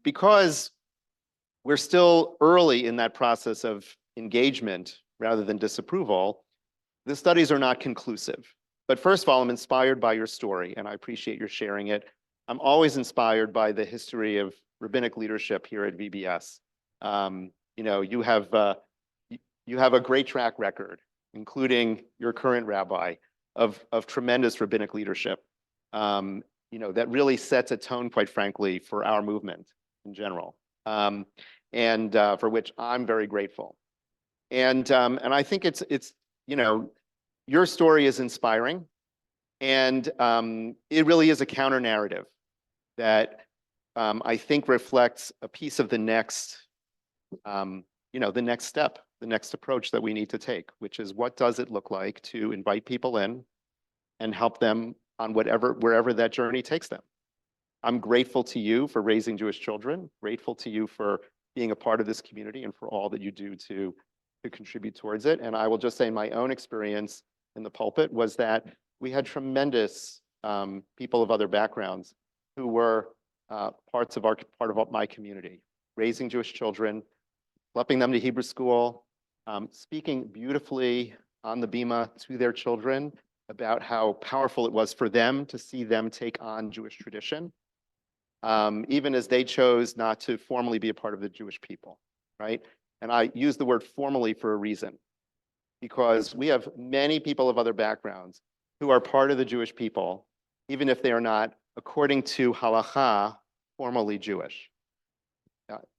Because we're still early in that process of engagement rather than disapproval, the studies are not conclusive. But first of all, I'm inspired by your story, and I appreciate your sharing it. I'm always inspired by the history of rabbinic leadership here at VBS. You know, you have a great track record, including your current rabbi, of tremendous rabbinic leadership. that really sets a tone, quite frankly, for our movement in general, and for which I'm very grateful. And I think it's your story is inspiring, and it really is a counter narrative that I think reflects a piece of the next, the next step, the next approach that we need to take, which is what does it look like to invite people in and help them on wherever that journey takes them. I'm grateful to you for raising Jewish children, grateful to you for being a part of this community and for all that you do to contribute towards it. And I will just say my own experience in the pulpit was that we had tremendous people of other backgrounds who were part of my community, raising Jewish children, schlepping them to Hebrew school, speaking beautifully on the bima to their children about how powerful it was for them to see them take on Jewish tradition, even as they chose not to formally be a part of the Jewish people, right? And I use the word formally for a reason, because we have many people of other backgrounds who are part of the Jewish people, even if they are not, according to halakha, formally Jewish.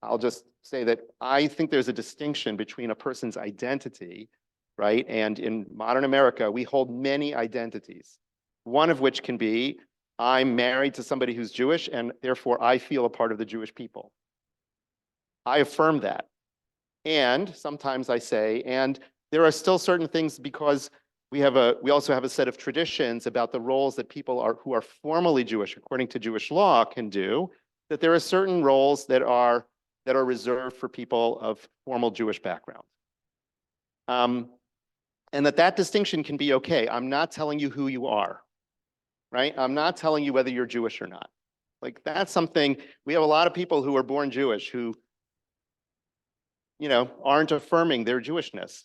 I'll just say that I think there's a distinction between a person's identity, right? And in modern America, we hold many identities, one of which can be, I'm married to somebody who's Jewish, and therefore I feel a part of the Jewish people. I affirm that. And sometimes I say, and there are still certain things, because we also have a set of traditions about the roles that people who are formally Jewish, according to Jewish law, can do, that there are certain roles that are reserved for people of formal Jewish background. And that distinction can be okay. I'm not telling you who you are, right? I'm not telling you whether you're Jewish or not. Like, that's something, we have a lot of people who are born Jewish who, aren't affirming their Jewishness.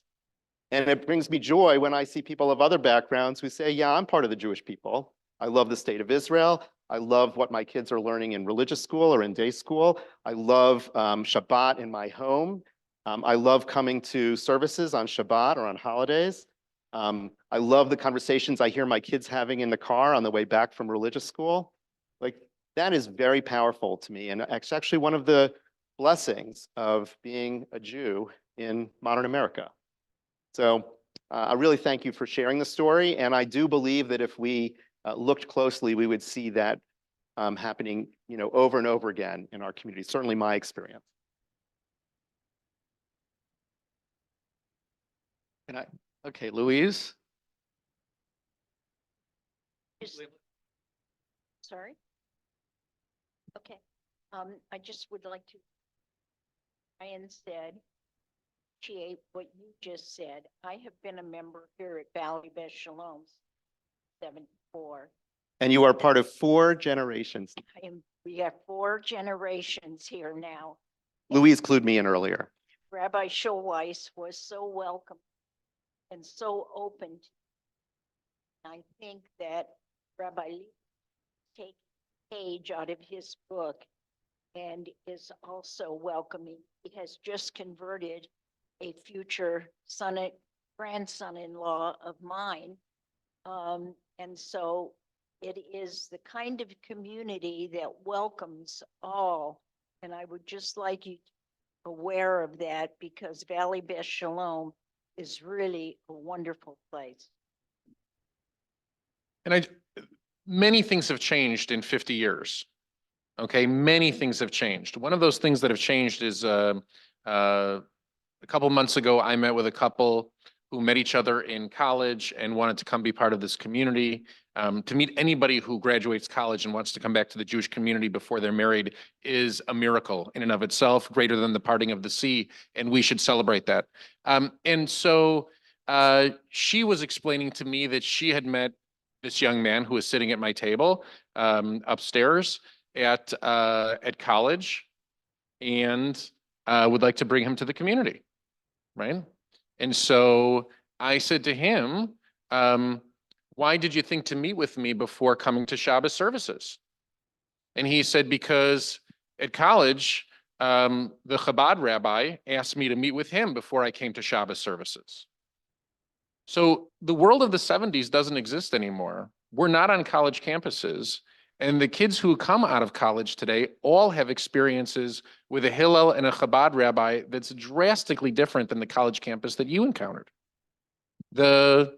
And it brings me joy when I see people of other backgrounds who say, yeah, I'm part of the Jewish people. I love the state of Israel. I love what my kids are learning in religious school or in day school. I love Shabbat in my home. I love coming to services on Shabbat or on holidays. I love the conversations I hear my kids having in the car on the way back from religious school. Like, that is very powerful to me. And it's actually one of the blessings of being a Jew in modern America. So I really thank you for sharing the story. And I do believe that if we looked closely, we would see that happening, over and over again in our community. Certainly my experience. Okay, Louise? Sorry? Okay. I just would like to, Ryan said, appreciate what you just said. I have been a member here at Valley Beth Shalom 74. And you are part of 4 generations. We have 4 generations here now. Louise clued me in earlier. Rabbi Schulweis was so welcome and so open. I think that Rabbi Lee take a page out of his book and is also welcoming. He has just converted a future grandson-in-law of mine. And so it is the kind of community that welcomes all. And I would just like you to be aware of that, because Valley Beth Shalom is really a wonderful place. And many things have changed in 50 years. Okay, many things have changed. One of those things that have changed is a couple months ago, I met with a couple who met each other in college and wanted to come be part of this community. To meet anybody who graduates college and wants to come back to the Jewish community before they're married is a miracle in and of itself, greater than the parting of the sea, and we should celebrate that. And so she was explaining to me that she had met this young man who was sitting at my table upstairs at college, and would like to bring him to the community, right? And so I said to him, why did you think to meet with me before coming to Shabbos services? And he said, because at college, the Chabad rabbi asked me to meet with him before I came to Shabbos services. So the world of the 70s doesn't exist anymore. We're not on college campuses. And the kids who come out of college today all have experiences with a Hillel and a Chabad rabbi that's drastically different than the college campus that you encountered. The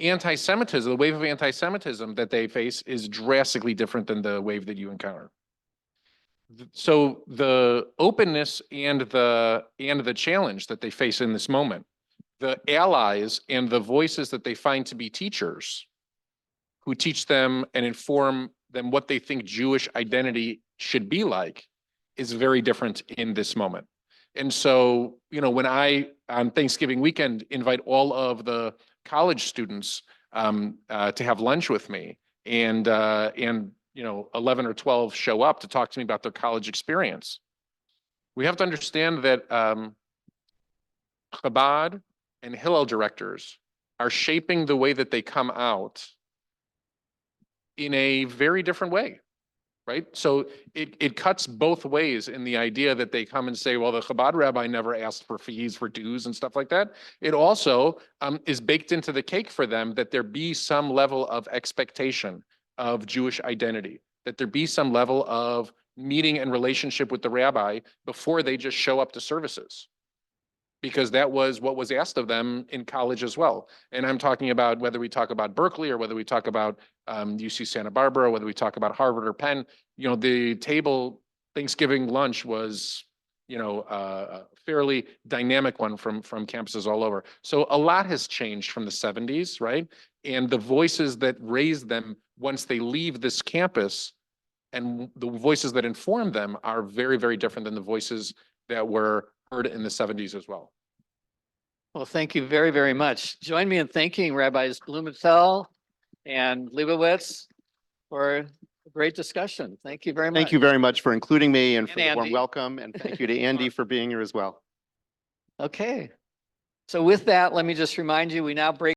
anti-Semitism, the wave of anti-Semitism that they face is drastically different than the wave that you encounter. So the openness and the challenge that they face in this moment, the allies and the voices that they find to be teachers who teach them and inform them what they think Jewish identity should be like, is very different in this moment. And so, you know, when I, on Thanksgiving weekend, invite all of the college students to have lunch with me, and you know, 11 or 12 show up to talk to me about their college experience, we have to understand that Chabad and Hillel directors are shaping the way that they come out in a very different way, right? So it cuts both ways in the idea that they come and say, well, the Chabad rabbi never asked for fees for dues and stuff like that. It also is baked into the cake for them that there be some level of expectation of Jewish identity, that there be some level of meeting and relationship with the rabbi before they just show up to services, because that was what was asked of them in college as well. And I'm talking about whether we talk about Berkeley or whether we talk about UC Santa Barbara, whether we talk about Harvard or Penn, you know, the table Thanksgiving lunch was, you know, a fairly dynamic one from campuses all over. So a lot has changed from the 70s, right? And the voices that raise them once they leave this campus and the voices that inform them are very, very different than the voices that were heard in the 70s as well. Well, thank you very, very much. Join me in thanking Rabbis Blumenthal and Lebovitz for a great discussion. Thank you very much. Thank you very much for including me and And for the warm Andy. welcome. And thank you to Andy for being here as well. Okay. So with that, let me just remind you, we now break